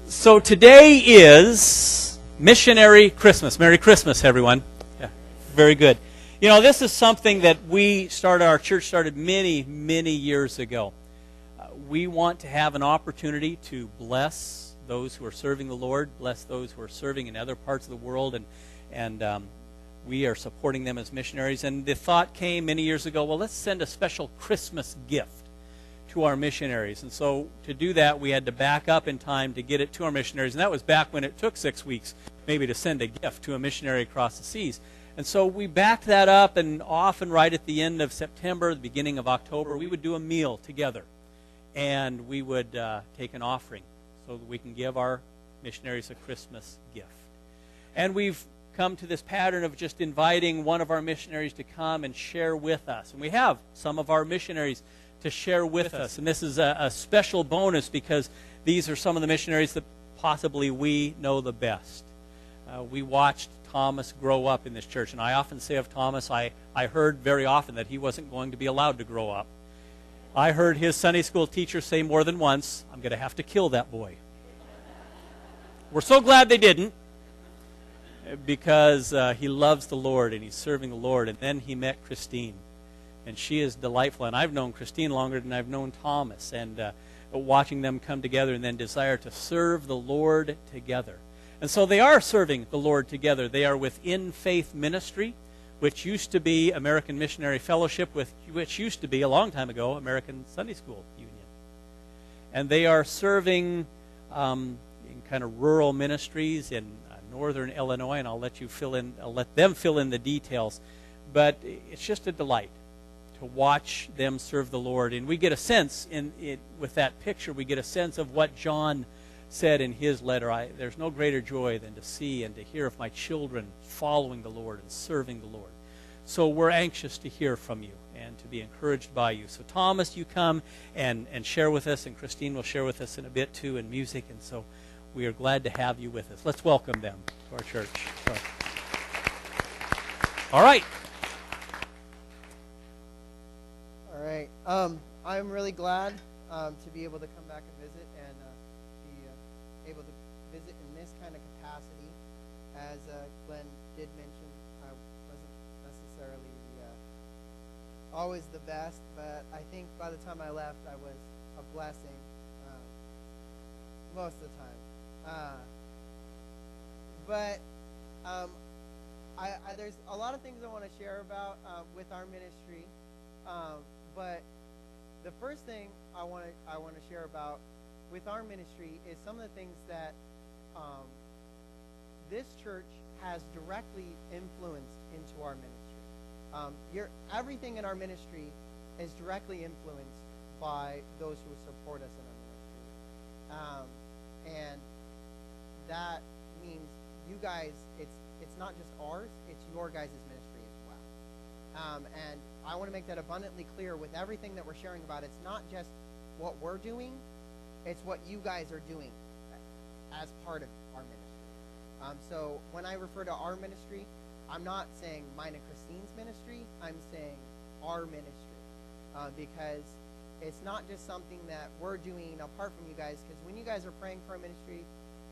So today is Missionary Christmas. Merry Christmas, everyone. Yeah, very good. You know, this is something that our church started many, many years ago. We want to have an opportunity to bless those who are serving the Lord, bless those who are serving in other parts of the world, and we are supporting them as missionaries. And the thought came many years ago, well, let's send a special Christmas gift to our missionaries. And so to do that, we had to back up in time to get it to our missionaries. And that was back when it took 6 weeks maybe to send a gift to a missionary across the seas. And so we backed that up, and often right at the end of September, the beginning of October, we would do a meal together. And we would take an offering so that we can give our missionaries a Christmas gift. And we've come to this pattern of just inviting one of our missionaries to come and share with us. And we have some of our missionaries to share with us. And this is a special bonus because these are some of the missionaries that possibly we know the best. We watched Thomas grow up in this church. And I often say of Thomas, I heard very often that he wasn't going to be allowed to grow up. I heard his Sunday school teacher say more than once, I'm going to have to kill that boy. We're so glad they didn't, because he loves the Lord and he's serving the Lord. And then he met Kristine, and she is delightful. And I've known Kristine longer than I've known Thomas. And watching them come together and then desire to serve the Lord together. And so they are serving the Lord together. They are within Faith Ministry, which used to be American Missionary Fellowship, which used to be, a long time ago, American Sunday School Union. And they are serving in kind of rural ministries in northern Illinois, and I'll let them fill in the details. But it's just a delight to watch them serve the Lord. And we get a sense, with that picture, we get a sense of what John said in his letter. There's no greater joy than to see and to hear of my children following the Lord and serving the Lord. So we're anxious to hear from you and to be encouraged by you. So Thomas, you come and share with us, and Kristine will share with us in a bit too in music. And so we are glad to have you with us. Let's welcome them to our church. So. All right. All right. I'm really glad to be able to come back and visit and be able to visit in this kind of capacity. As Glenn did mention, I wasn't necessarily always the best, but I think by the time I left, I was a blessing most of the time. But there's a lot of things I want to share about with our ministry. But the first thing I want to share about with our ministry is some of the things that this church has directly influenced into our ministry. Everything in our ministry is directly influenced by those who support us in our ministry. And that means you guys, it's not just ours, it's your guys' ministry as well. And I want to make that abundantly clear with everything that we're sharing about. It's not just what we're doing, it's what you guys are doing as part of our ministry. So when I refer to our ministry, I'm not saying mine and Kristine's ministry, I'm saying our ministry. Because it's not just something that we're doing apart from you guys, because when you guys are praying for our ministry,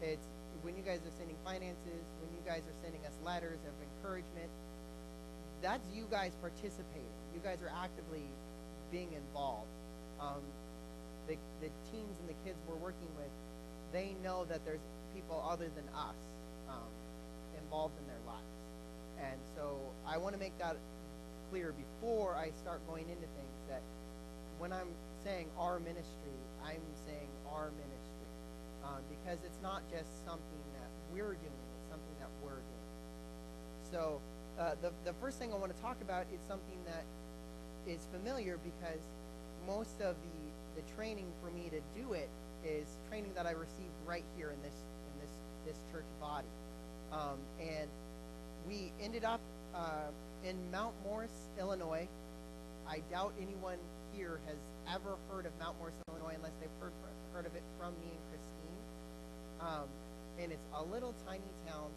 it's when you guys are sending finances, when you guys are sending us letters of encouragement, that's you guys participating. You guys are actively being involved. The teens and the kids we're working with, they know that there's people other than us involved in their lives. And so I want to make that clear before I start going into things, that when I'm saying our ministry, I'm saying our ministry. Because it's not just something that we're doing, it's something that we're doing. So the first thing I want to talk about is something that is familiar, because most of the training for me to do it is training that I received right here in this church body. And we ended up in Mount Morris, Illinois. I doubt anyone here has ever heard of Mount Morris, Illinois, unless they've heard of it from me and Kristine. And it's a little tiny town.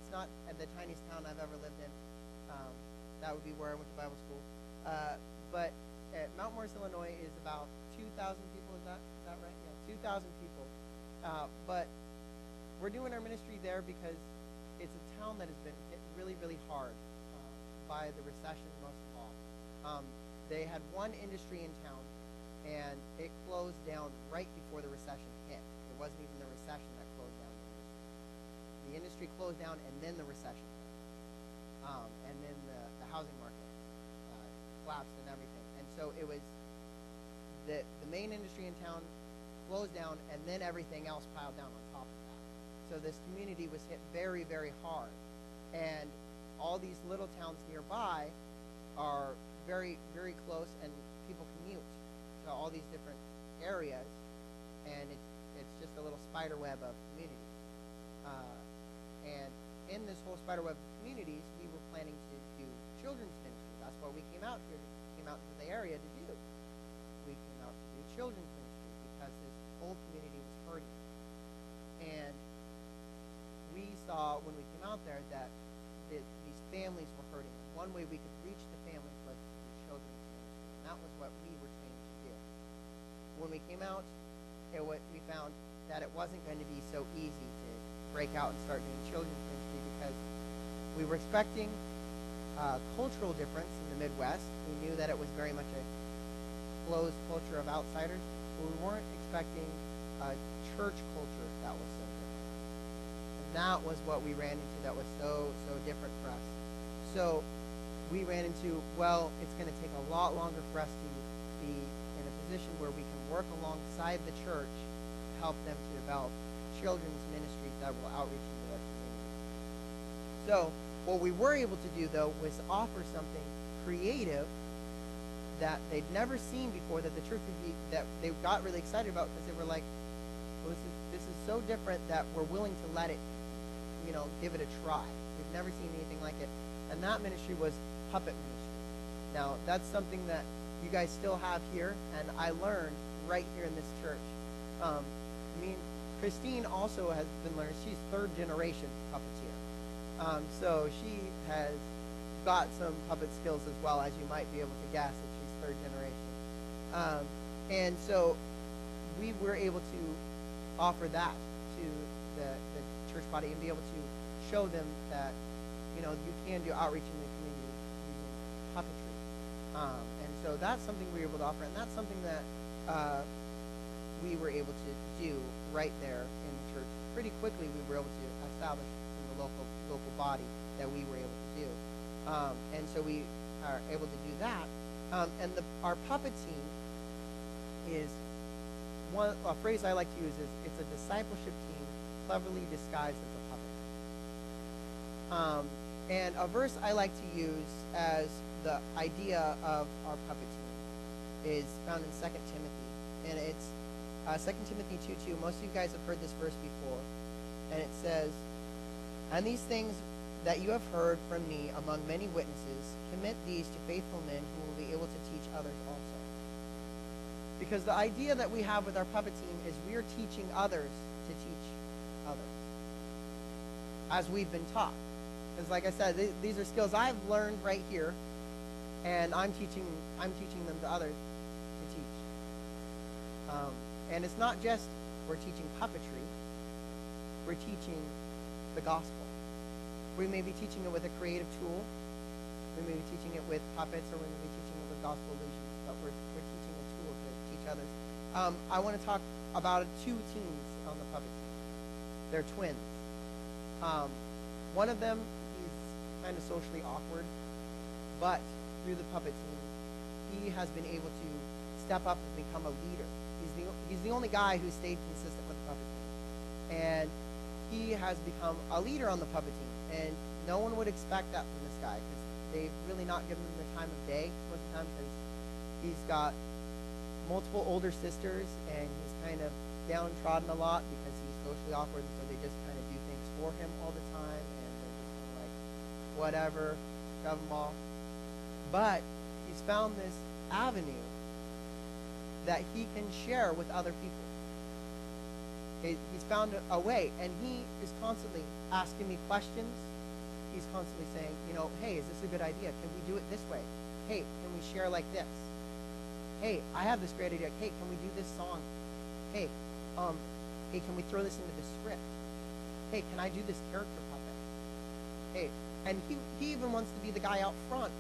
It's not the tiniest town I've ever lived in. That would be where I went to Bible school. But Mount Morris, Illinois is about 2,000 people. Is that right? Yeah, 2,000 people. But we're doing our ministry there because it's a town that has been hit really, really hard by the recession, most of all. They had one industry in town, and it closed down right before the recession hit. It wasn't even the recession that closed down the industry. The industry closed down, and then the recession hit. And then the housing market collapsed and everything. And so it was the main industry in town closed down, and then everything else piled down on top of that. So this community was hit very, very hard. And all these little towns nearby are very, very close, and people commute to all these different areas, and it's just a little spider web of communities. And in this whole spider web of communities, we were planning to do children's ministry. That's what we came out into the area to do. We came out to do children's ministry because this whole community was hurting. And we saw when we came out there that these families were hurting. And one way we could reach the families was to do children's ministry. And that was what we were trained to do. When we came out, we found that it wasn't going to be so easy to break out and start doing children's ministry because we were expecting cultural difference in the Midwest. We knew that it was very much a closed culture of outsiders, but we weren't expecting a church culture that was so different. And that was what we ran into that was so different for us. So we ran into, well, it's going to take a lot longer for us to be in a position where we can work alongside the church to help them to develop children's ministries that will outreach into their community. So what we were able to do, though, was offer something creative that they'd never seen before, that the church that they got really excited about because they were like, well, this is so different that we're willing to let it, give it a try. We've never seen anything like it. And that ministry was puppet ministry. Now, that's something that you guys still have here, and I learned right here in this church. Me and Kristine also has been learning. She's third generation puppeteer. So she has got some puppet skills as well, as you might be able to guess that she's third generation. And so we were able to offer that to the church body and be able to show them that, you can do outreach in the community using puppetry. And so that's something we were able to offer, and that's something that we were able to do right there in the church. Pretty quickly we were able to establish in the local body that we were able to do. And so we are able to do that. And our puppet team is a phrase I like to use is it's a discipleship team cleverly disguised as a puppet. And a verse I like to use as the idea of our puppet team is found in 2 Timothy. And it's 2 Timothy 2:2. Most of you guys have heard this verse before. And it says, "And these things that you have heard from me among many witnesses, commit these to faithful men who will be able to teach others also." Because the idea that we have with our puppet team is we are teaching others to teach others as we've been taught. Because like I said, these are skills I've learned right here, and I'm teaching them to others to teach. And it's not just we're teaching puppetry, we're teaching the gospel. We may be teaching it with a creative tool, we may be teaching it with puppets, or we may be teaching it with gospel illusions, but we're teaching a tool to teach others. I want to talk about two teams on the puppet team. They're twins. One of them, he's kind of socially awkward, but through the puppet team, he has been able to step up and become a leader. He's the only guy who stayed consistent with the puppet team. And he has become a leader on the puppet team. And no one would expect that from this guy because they've really not given him the time of day most of the time because he's got multiple older sisters and he's kind of downtrodden a lot because he's socially awkward, and so they just kind of do things for him all the time, and they're just kind of like, whatever, shove them off. But he's found this avenue that he can share with other people. He's found a way, and he is constantly asking me questions. He's constantly saying, hey, is this a good idea? Can we do it this way? Hey, can we share like this? Hey, I have this great idea. Hey, can we do this song? Hey, can we throw this into the script? hey, can I do this character puppet? Hey, and he even wants to be the guy out front,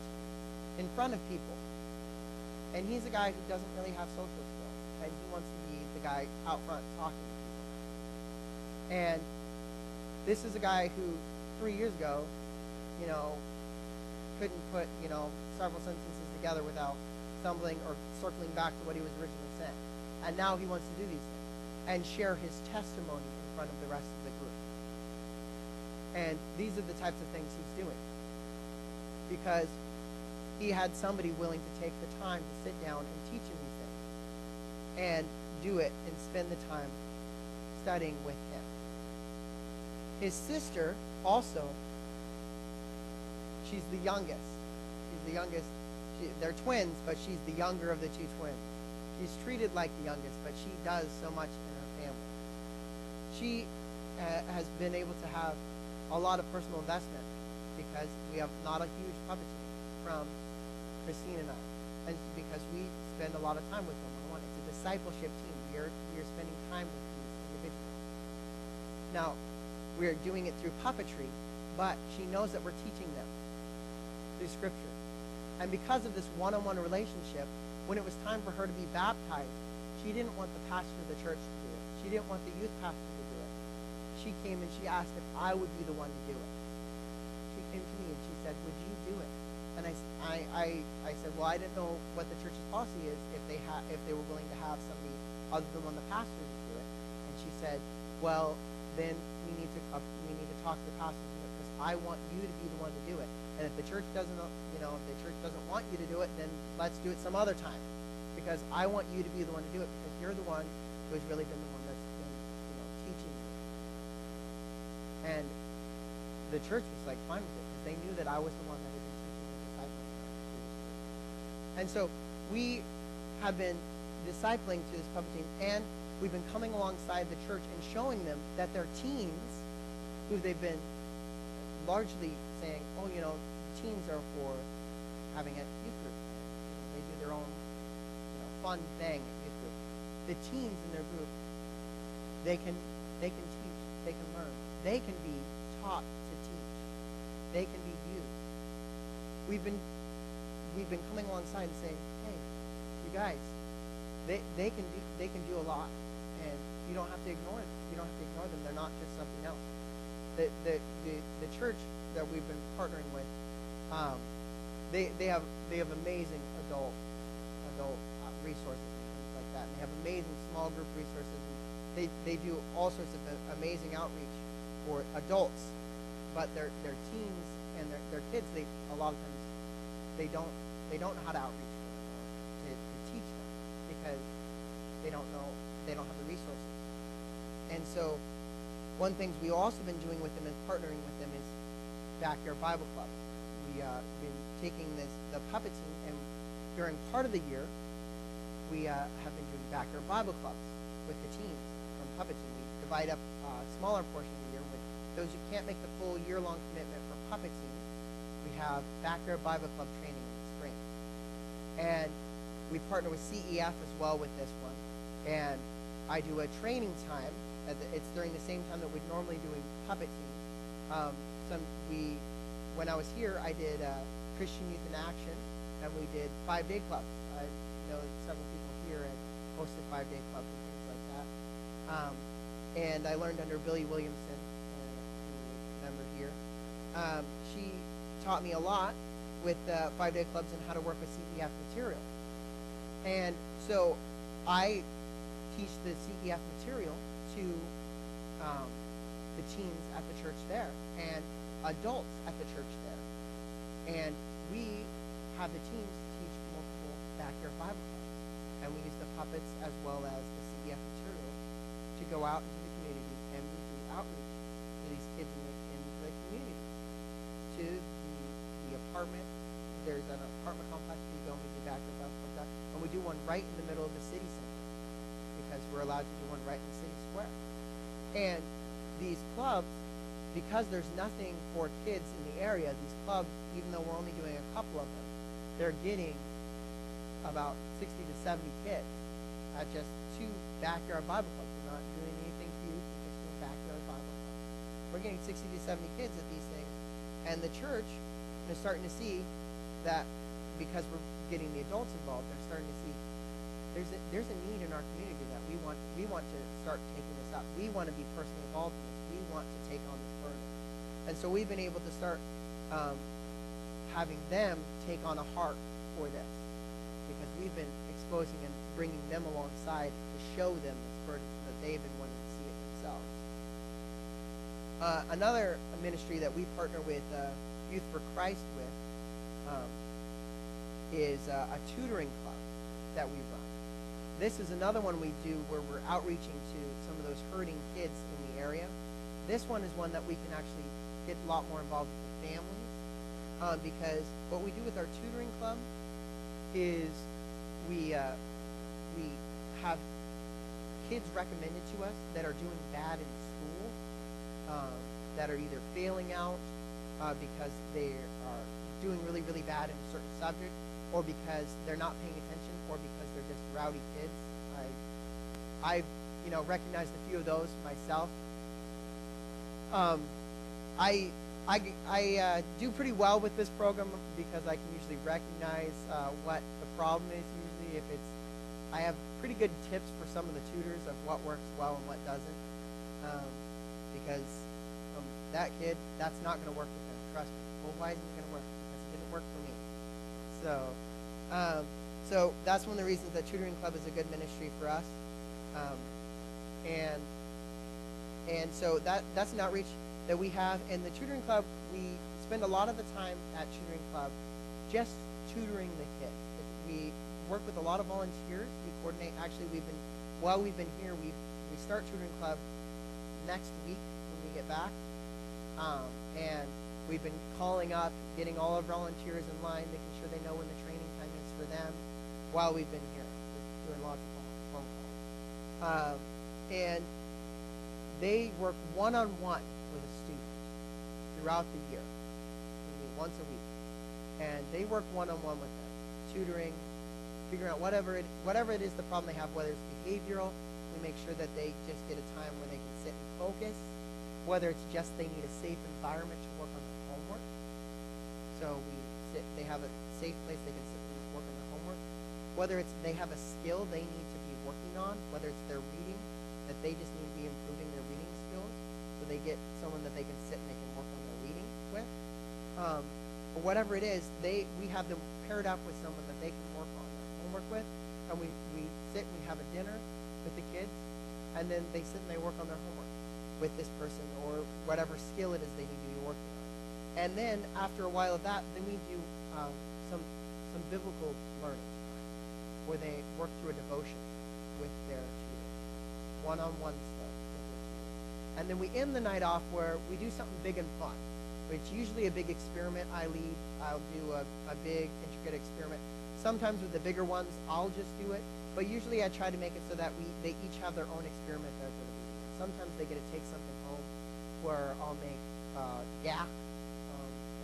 in front of people. And he's a guy who doesn't really have social skills, and he wants to be the guy out front talking to people. And this is a guy who 3 years ago, couldn't put, several sentences together without stumbling or circling back to what he was originally saying. And now he wants to do these things and share his testimony in front of the rest of the group. And these are the types of things he's doing, because he had somebody willing to take the time to sit down and teach him these things and do it and spend the time studying with him. His sister also, she's the youngest. They're twins, but she's the younger of the two twins. She's treated like the youngest, but she does so much in her family. She has been able to have a lot of personal investment because we have not a huge puppet team from Kristine and I, and because we spend a lot of time with them one-on-one. It's a discipleship team. We are spending time with these individuals. Now, we are doing it through puppetry, but she knows that we're teaching them through Scripture. And because of this one-on-one relationship, when it was time for her to be baptized, she didn't want the pastor of the church to do it. She didn't want the youth pastor to do it. She came and she asked if I would be the one to do it. She came to me and she said, would you do it? And I said, well, I didn't know what the church's policy is if they were willing to have somebody other than one of the pastors to do it. And she said, well, then we need to talk to the pastor because I want you to be the one to do it. And if the church doesn't, if the church doesn't want you to do it, then let's do it some other time, because I want you to be the one to do it because you're the one who has really been the one that's been, teaching me. And the church was like fine with it because they knew that I was the one that had been teaching and discipling them. And so we have been discipling to this puppet team, and we've been coming alongside the church and showing them that their teens, who they've been largely saying, teens are for having a youth group. They do their own, fun thing at youth group. The teens in their group, they can teach, they can learn, they can be taught to teach, they can be used. We've been coming alongside and saying, hey, you guys, they can do a lot, and you don't have to ignore it. You don't have to ignore them. They're not just something else. The church that we've been partnering with, they have amazing adult resources and things like that. And they have amazing small group resources. And they do all sorts of amazing outreach for adults, but their teens and their kids, a lot of times they don't know how to outreach them or to teach them because they don't have the resources. And so one thing we've also been doing with them and partnering with them is Backyard Bible Club. We've been taking the puppet team, and during part of the year, we have been doing Backyard Bible Clubs with the teams from puppet team. We divide up a smaller portion of the year with those who can't make the full year-long commitment for puppet team. We have Backyard Bible Club training in the spring. And we partner with CEF as well with this one. And I do a training time. It's during the same time that we'd normally doing puppet team. When I was here, I did Christian Youth in Action, and we did 5-day clubs. I know several people here had hosted 5-day clubs and things like that. And I learned under Billy Williamson, a member here. She taught me a lot with 5-day clubs and how to work with CEF material. And so I teach the CEF material to the teens at the church there and adults at the church there. And we have the teams teach multiple Backyard Bible clubs. And we use the puppets as well as the CEF material to go out into the community, and we do outreach to these kids in the community. To the apartment. There's an apartment complex we go and we do Backyard Bible clubs, and we do one right in the middle of the city center because we're allowed to do one right in the city square. And these clubs, because there's nothing for kids in the area, these clubs, even though we're only doing a couple of them, they're getting about 60 to 70 kids at just 2 Backyard Bible clubs. We're not doing anything huge, we're just doing Backyard Bible clubs. we're getting 60 to 70 kids at these things. And the church is starting to see that because we're getting the adults involved, they're starting to see there's a need in our community that we want to start taking this up. We want to be personally involved in this. We want to take on this burden. And so we've been able to start having them take on a heart for this, because we've been exposing and bringing them alongside to show them this burden so that they've been wanting to see it themselves. Another ministry that we partner with Youth for Christ with is a tutoring club that we run. This is another one we do where we're outreaching to some of those hurting kids in the area. This one is one that we can actually get a lot more involved with the families, because what we do with our tutoring club is we have kids recommended to us that are doing bad in school, that are either failing out because they are doing really, really bad in a certain subject, or because they're not paying attention, or because they're just rowdy kids. I've recognized a few of those myself. I do pretty well with this program because I can usually recognize what the problem is. Usually, I have pretty good tips for some of the tutors of what works well and what doesn't, because that kid, that's not going to work with them. Trust me. Well, why isn't it going to work? Because it didn't work for me. So that's one of the reasons that tutoring club is a good ministry for us, and so that's an outreach that we have. And the tutoring club, we spend a lot of the time at tutoring club just tutoring the kids. We work with a lot of volunteers. We coordinate. Actually, while we've been here, we start tutoring club next week when we get back, and we've been calling up, getting all our volunteers in line, making sure they know when the training time is for them while we've been here. We're doing lots of phone calls. And they work one-on-one with a student throughout the year. We meet once a week. And they work one-on-one with them, tutoring, figuring out whatever it is the problem they have, whether it's behavioral. We make sure that they just get a time where they can sit and focus, whether it's just they need a safe environment to work on their homework. So they have a safe place they can sit and work on their homework. Whether it's they have a skill they need to be working on, whether it's their reading, that they just need to be improving their reading skills, so they get someone that they can sit and they can work on their reading with. Or whatever it is, we have them paired up with someone that they can work on their homework with, and we sit and we have a dinner with the kids, and then they sit and they work on their homework with this person or whatever skill it is they need to be working on. And then after a while of that, then we do some biblical learning, where they work through a devotion with their tutor, one-on-one stuff with their tutor. And then we end the night off where we do something big and fun. It's usually a big experiment I lead. I'll do a big, intricate experiment. Sometimes with the bigger ones, I'll just do it. But usually I try to make it so that they each have their own experiment that they're doing. Sometimes they get to take something home where I'll make gap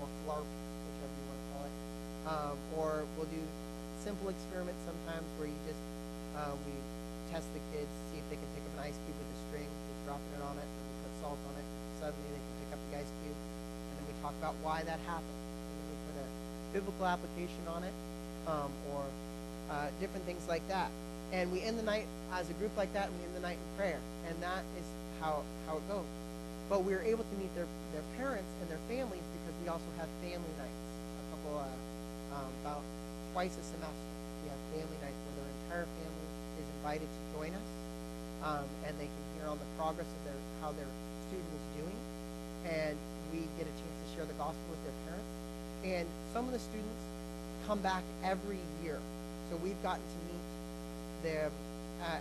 or flarp, whichever you want to call it. Or we'll do simple experiments sometimes where you just we test the kids, see if they can pick up an ice cube with a string, just dropping it on it, and we put salt on it. Suddenly they can pick up the ice cube, and then we talk about why that happened. And then we put a biblical application on it, or different things like that. And we end the night as a group like that, and we end the night in prayer. And that is how it goes. But we're able to meet their parents and their families because we also have family nights. A couple, about twice a semester, we have family nights where their entire family is invited to join us, and they can hear on the progress of how their student is doing. And we get a chance to share the gospel with their parents. And some of the students come back every year. So we've gotten to meet them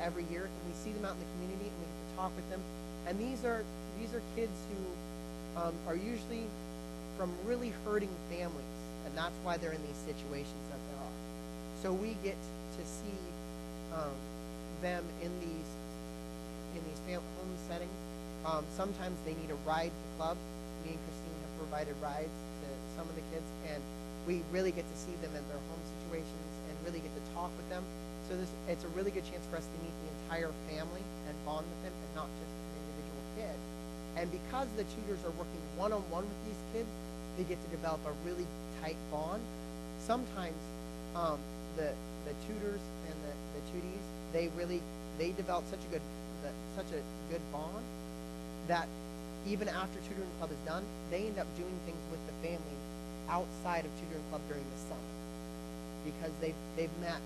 every year, and we see them out in the community, and we get to talk with them. And these are kids who are usually from really hurting families, and that's why they're in these situations that they are. So we get to see them in these home settings. Sometimes they need a ride to club. Me and Kristine have provided rides to some of the kids, and we really get to see them in their home situations and really get to talk with them. So it's a really good chance for us to meet the entire family and bond with them, and not just an individual kid. And because the tutors are working one-on-one with these kids, they get to develop a really tight bond. Sometimes the tutors and the tutees, they develop such a good bond that even after tutoring club is done, they end up doing things with the family outside of tutoring club during the summer because they've met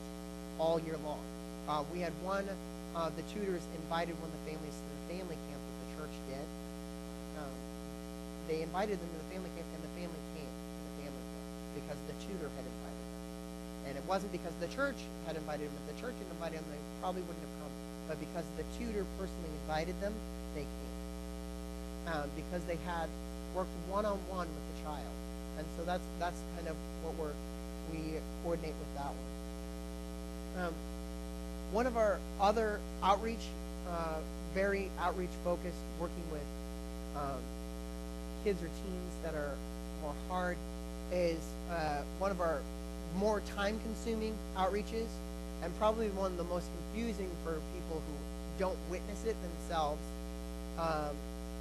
all year long. We had one of the tutors invited one of the families to the family camp that the church did. They invited them to the family camp, and the family came to the family camp because the tutor had invited them. And it wasn't because the church had invited them. If the church had invited them, they probably wouldn't have come. But because the tutor personally invited them, they came. Because they had worked one-on-one with the child. And so that's kind of what we coordinate with that one. One of our other outreach, very outreach-focused, working with kids or teens that are more hard, is one of our more time-consuming outreaches, and probably one of the most confusing for people who don't witness it themselves,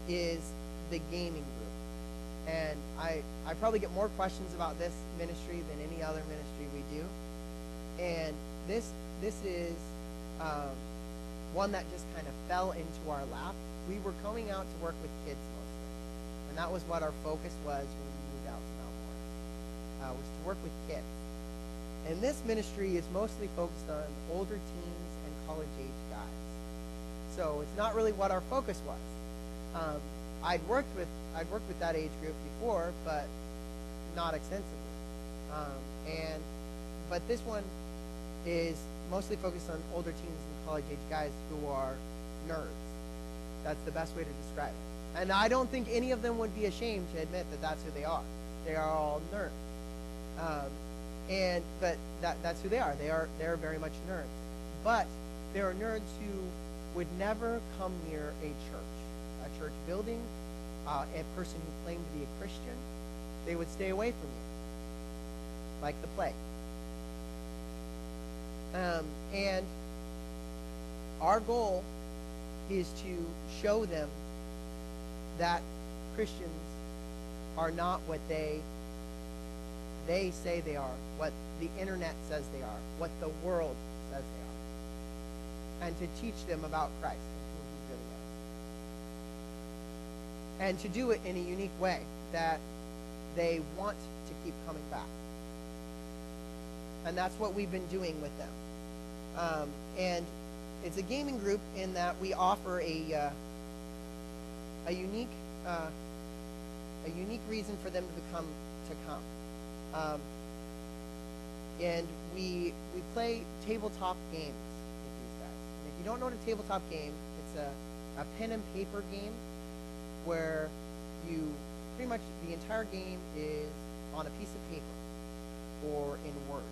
is the gaming group. And I probably get more questions about this ministry than any other ministry we do. And this is one that just kind of fell into our lap. We were going out to work with kids mostly, and that was what our focus was when we moved out to Mount Morris, was to work with kids. And this ministry is mostly focused on older teens and college-age guys. So it's not really what our focus was. I'd worked with that age group before, but not extensively. But this one is mostly focused on older teens and college-age guys who are nerds. That's the best way to describe it. And I don't think any of them would be ashamed to admit that that's who they are. They are all nerds. But that's who they are. They're very much nerds. But there are nerds who would never come near a church building, a person who claimed to be a Christian. They would stay away from you, like the plague. And our goal is to show them that Christians are not what they say they are, what the internet says they are, what the world says they are, and to teach them about Christ and who he really is. And to do it in a unique way that they want to keep coming back. And that's what we've been doing with them. And it's a gaming group in that we offer a unique reason for them to come. And we play tabletop games with these guys. And if you don't know what a tabletop game, it's a pen and paper game where you pretty much the entire game is on a piece of paper or in words.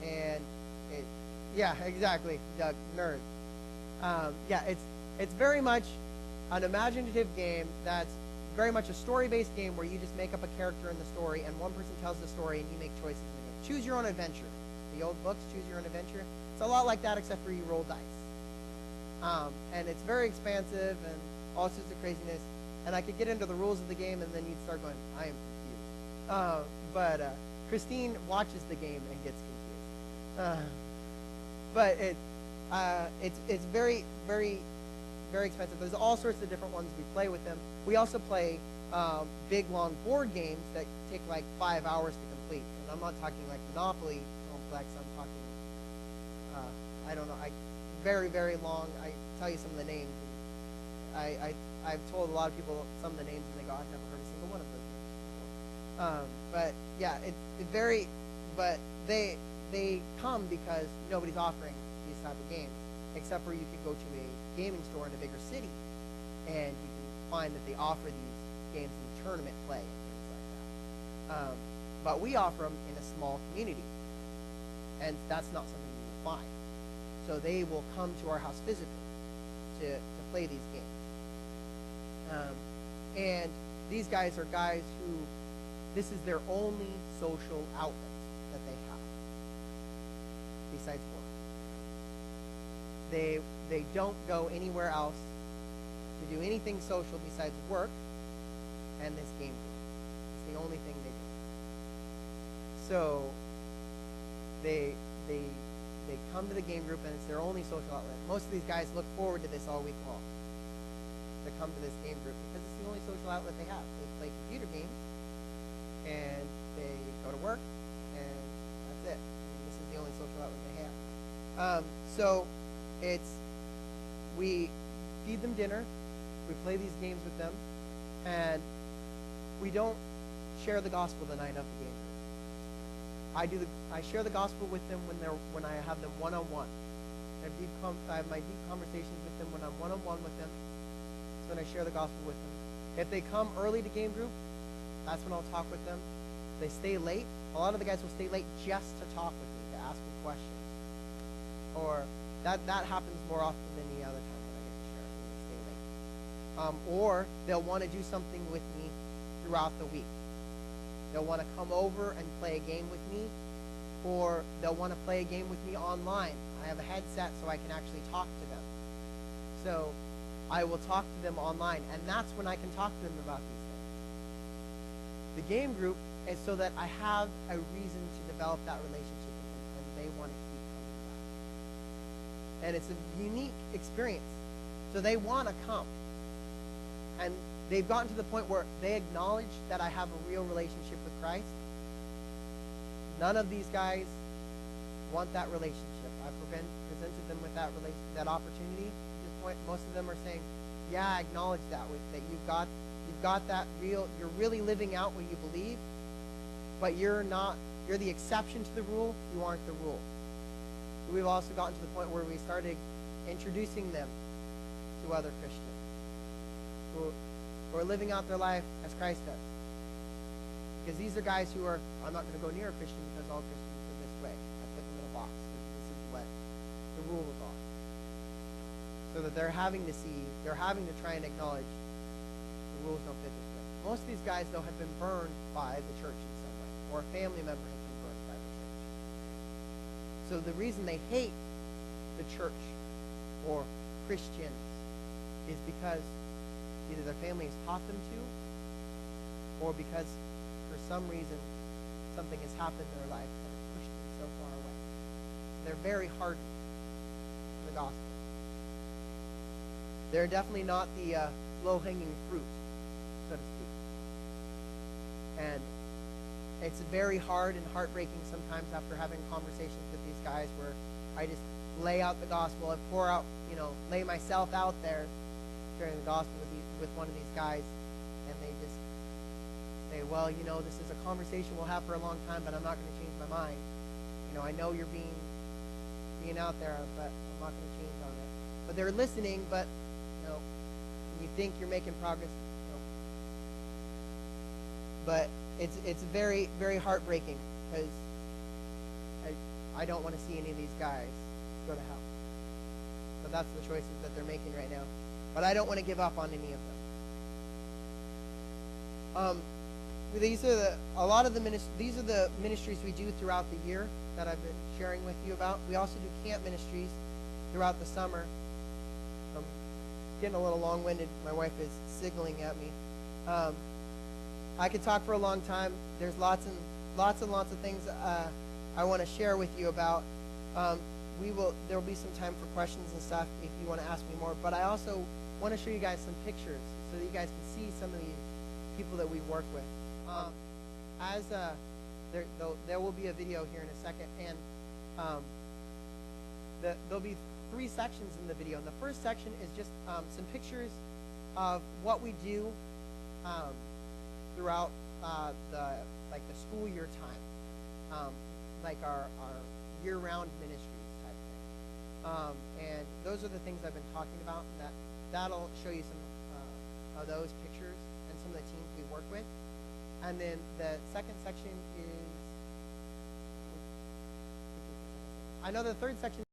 And yeah, exactly, Doug, nerd. It's very much an imaginative game that's very much a story-based game where you just make up a character in the story and one person tells the story and you make choices in the game. Choose your own adventure. The old books, Choose Your Own Adventure. It's a lot like that except for you roll dice. And it's very expansive and all sorts of craziness. And I could get into the rules of the game and then you'd start going, I am confused. But Kristine watches the game and gets confused. But it's very, very, very expensive. There's all sorts of different ones we play with them. We also play big, long board games that take like 5 hours to complete. And I'm not talking like Monopoly complex. I'm talking, I don't know, very, very long. I tell you some of the names. I've told a lot of people some of the names, and they go, I've never heard a single one of those names. But yeah, it's very. But they come because nobody's offering these type of games, except for you could go to a gaming store in a bigger city, and you can find that they offer these games in tournament play and things like that. But we offer them in a small community, and that's not something you will find. So they will come to our house physically to play these games. And these guys are guys who this is their only social outlet that they have besides work. They don't go anywhere else to do anything social besides work and this game group. It's the only thing they do. So they come to the game group, and it's their only social outlet. Most of these guys look forward to this all week long, to come to this game group, because it's the only social outlet they have. They play computer games, and they go to work, and that's it. This is the only social outlet they have. So we feed them dinner, we play these games with them, and we don't share the gospel the night of the game. I share the gospel with them when I have them one-on-one. I have my deep conversations with them when I'm one-on-one with them. That's when I share the gospel with them. If they come early to game group, that's when I'll talk with them. If they stay late, a lot of the guys will stay late just to talk with me, to ask me questions. Or that happens more often than any other time when I get to share when they stay late. Or they'll want to do something with me throughout the week. They'll want to come over and play a game with me, or they'll want to play a game with me online. I have a headset so I can actually talk to them. So I will talk to them online, and that's when I can talk to them about these things. The game group is so that I have a reason to develop that relationship with them, and they want to keep coming back. And it's a unique experience. So they want to come. And they've gotten to the point where they acknowledge that I have a real relationship with Christ. None of these guys want that relationship. I've presented them with that opportunity. At this point, most of them are saying, "Yeah, I acknowledge that you've got that real. You're really living out what you believe, but you're not. You're the exception to the rule. You aren't the rule." We've also gotten to the point where we started introducing them to other Christians who are living out their life as Christ does. Because these are guys who are, "I'm not going to go near a Christian because all Christians are this way. I put them in a box because this is what the rules are." So that they're having to try and acknowledge the rules don't fit this way. Most of these guys, though, have been burned by the church in some way, or a family member has been burned by the church. So the reason they hate the church or Christians is because either their family has taught them to, or because for some reason something has happened in their life that has pushed them so far away. They're very hardened to the gospel. They're definitely not the low-hanging fruit, so to speak. And it's very hard and heartbreaking sometimes after having conversations with these guys where I just lay out the gospel, I pour out, lay myself out there sharing the gospel with one of these guys, and they just say, "Well, this is a conversation we'll have for a long time, but I'm not going to change my mind. I know you're being out there, but I'm not going to change on it." But they're listening, but you think you're making progress. But it's very, very heartbreaking, because I don't want to see any of these guys go to hell. But that's the choices that they're making right now. But I don't want to give up on any of them. These are the ministries we do throughout the year that I've been sharing with you about. We also do camp ministries throughout the summer. I'm getting a little long-winded. My wife is signaling at me. I could talk for a long time. There's lots of things I want to share with you about. There will be some time for questions and stuff if you want to ask me more. But I also want to show you guys some pictures so that you guys can see some of these people that we work with. There will be a video here in a second, and there'll be 3 sections in the video. And the first section is just some pictures of what we do throughout the school year time, like our year-round ministries type thing. And those are the things I've been talking about. And that'll show you some of those pictures and some of the teams we work with. And then the second section is, I know the third section